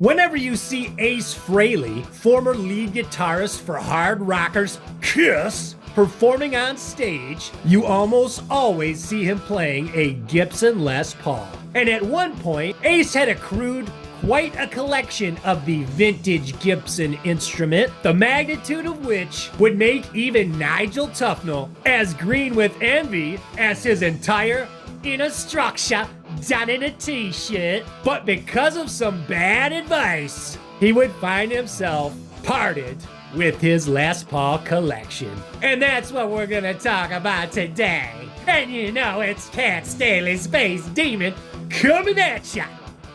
Whenever you see Ace Frehley, former lead guitarist for hard rockers Kiss, performing on stage, you almost always see him playing a Gibson Les Paul. And at one point, Ace had accrued quite a collection of the vintage Gibson instrument, the magnitude of which would make even Nigel Tufnell as green with envy as his entire inner structure done in a t-shirt. But because of some bad advice, he would find himself parted with his Les Paul collection. And that's what we're gonna talk about today. And you know it's Cat Staley Space Demon coming at ya.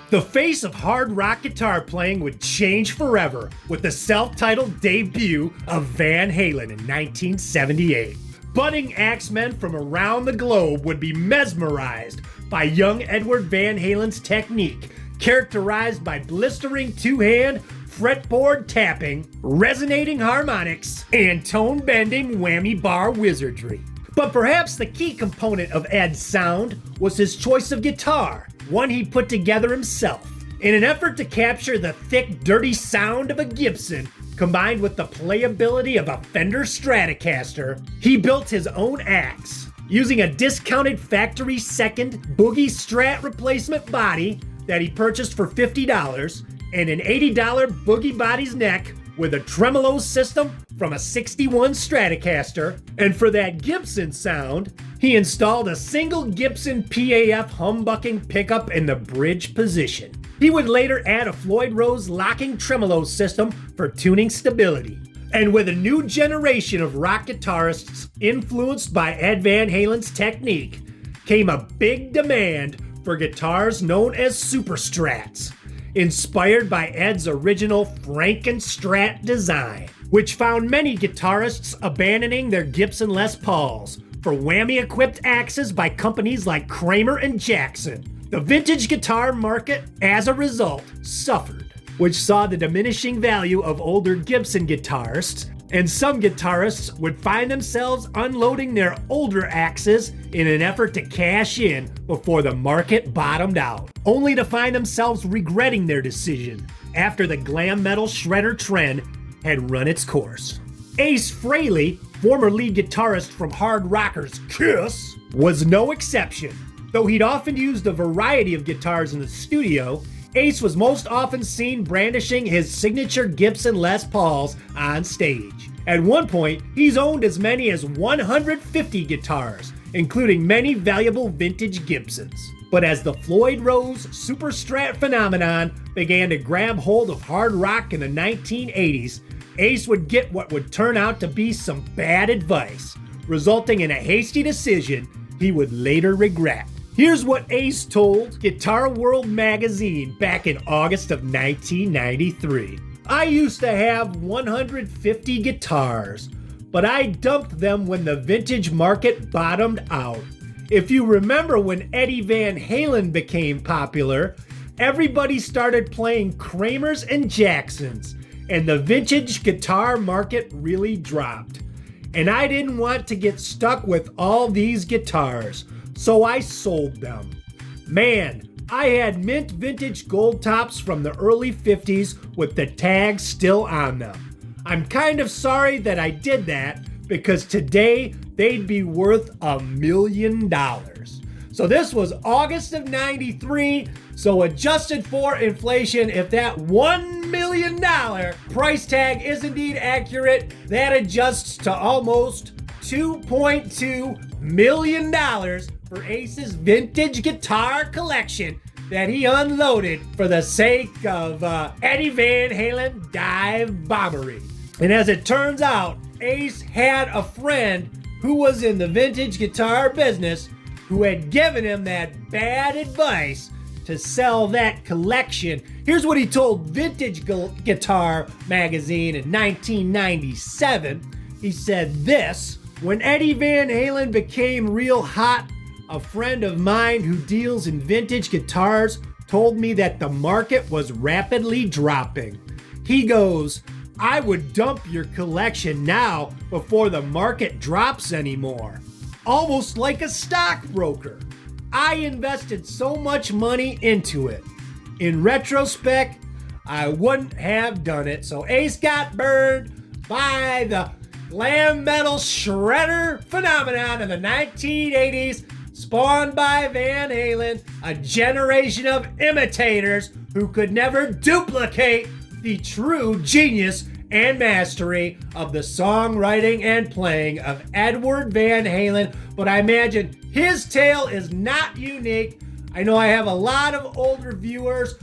The face of hard rock guitar playing would change forever with the self-titled debut of Van Halen in 1978. Budding axemen from around the globe would be mesmerized by young Edward Van Halen's technique, characterized by blistering two-hand fretboard tapping, resonating harmonics, and tone-bending whammy bar wizardry. But perhaps the key component of Ed's sound was his choice of guitar, one he put together himself. In an effort to capture the thick, dirty sound of a Gibson, combined with the playability of a Fender Stratocaster, he built his own axe. Using a discounted factory second Boogie Strat replacement body that he purchased for $50 and an $80 Boogie Body's neck with a tremolo system from a 61 Stratocaster, and for that Gibson sound, he installed a single Gibson PAF humbucking pickup in the bridge position. He would later add a Floyd Rose locking tremolo system for tuning stability. And with a new generation of rock guitarists influenced by Ed Van Halen's technique, came a big demand for guitars known as Super Strats, inspired by Ed's original Frankenstrat design, which found many guitarists abandoning their Gibson Les Pauls for whammy-equipped axes by companies like Kramer and Jackson. The vintage guitar market, as a result, suffered, which saw the diminishing value of older Gibson guitarists, and some guitarists would find themselves unloading their older axes in an effort to cash in before the market bottomed out, only to find themselves regretting their decision after the glam metal shredder trend had run its course. Ace Frehley, former lead guitarist from hard rockers Kiss, was no exception. Though he'd often used a variety of guitars in the studio, Ace was most often seen brandishing his signature Gibson Les Pauls on stage. At one point, he's owned as many as 150 guitars, including many valuable vintage Gibsons. But as the Floyd Rose Super Strat phenomenon began to grab hold of hard rock in the 1980s, Ace would get what would turn out to be some bad advice, resulting in a hasty decision he would later regret. Here's what Ace told Guitar World magazine back in August of 1993. I used to have 150 guitars, but I dumped them when the vintage market bottomed out. If you remember when Eddie Van Halen became popular, everybody started playing Kramers and Jacksons, and the vintage guitar market really dropped. And I didn't want to get stuck with all these guitars, so I sold them. Man, I had mint vintage gold tops from the early 50s with the tags still on them. I'm kind of sorry that I did that because today they'd be worth $1 million. So this was August of 93, so adjusted for inflation, if that $1 million price tag is indeed accurate, that adjusts to almost $2.2 million for Ace's vintage guitar collection that he unloaded for the sake of Eddie Van Halen dive bombery. And as it turns out, Ace had a friend who was in the vintage guitar business who had given him that bad advice to sell that collection. Here's what he told Vintage Guitar magazine in 1997. He said this: "When Eddie Van Halen became real hot, a friend of mine who deals in vintage guitars told me that the market was rapidly dropping. He goes, I would dump your collection now before the market drops anymore. Almost like a stockbroker. I invested so much money into it. In retrospect, I wouldn't have done it. So Ace got burned by the glam metal shredder phenomenon of the 1980s, spawned by Van Halen, a generation of imitators who could never duplicate the true genius and mastery of the songwriting and playing of Edward Van Halen. But I imagine his tale is not unique. I know I have a lot of older viewers,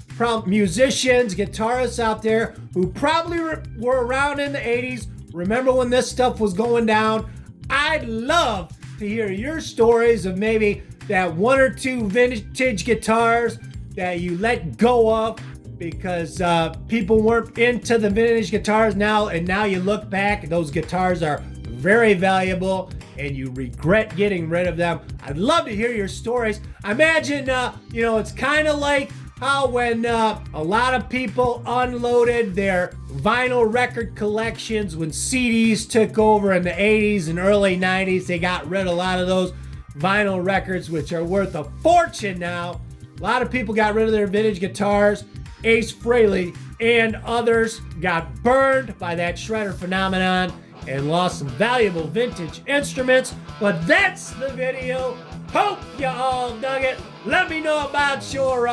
musicians, guitarists out there who probably were around in the 80s. Remember when this stuff was going down? I'd love to hear your stories of maybe that one or two vintage guitars that you let go of because people weren't into the vintage guitars now, and now you look back and those guitars are very valuable and you regret getting rid of them. I'd love to hear your stories. I imagine, it's kind of like how when a lot of people unloaded their vinyl record collections when CDs took over in the 80s and early 90s, they got rid of a lot of those vinyl records, which are worth a fortune now. A lot of people got rid of their vintage guitars. Ace Frehley and others got burned by that shredder phenomenon and lost some valuable vintage instruments. But that's the video. Hope you all dug it. Let me know about your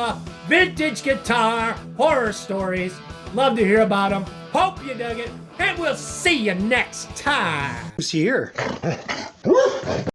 vintage guitar horror stories. Love to hear about them. Hope you dug it. And we'll see you next time. Who's here?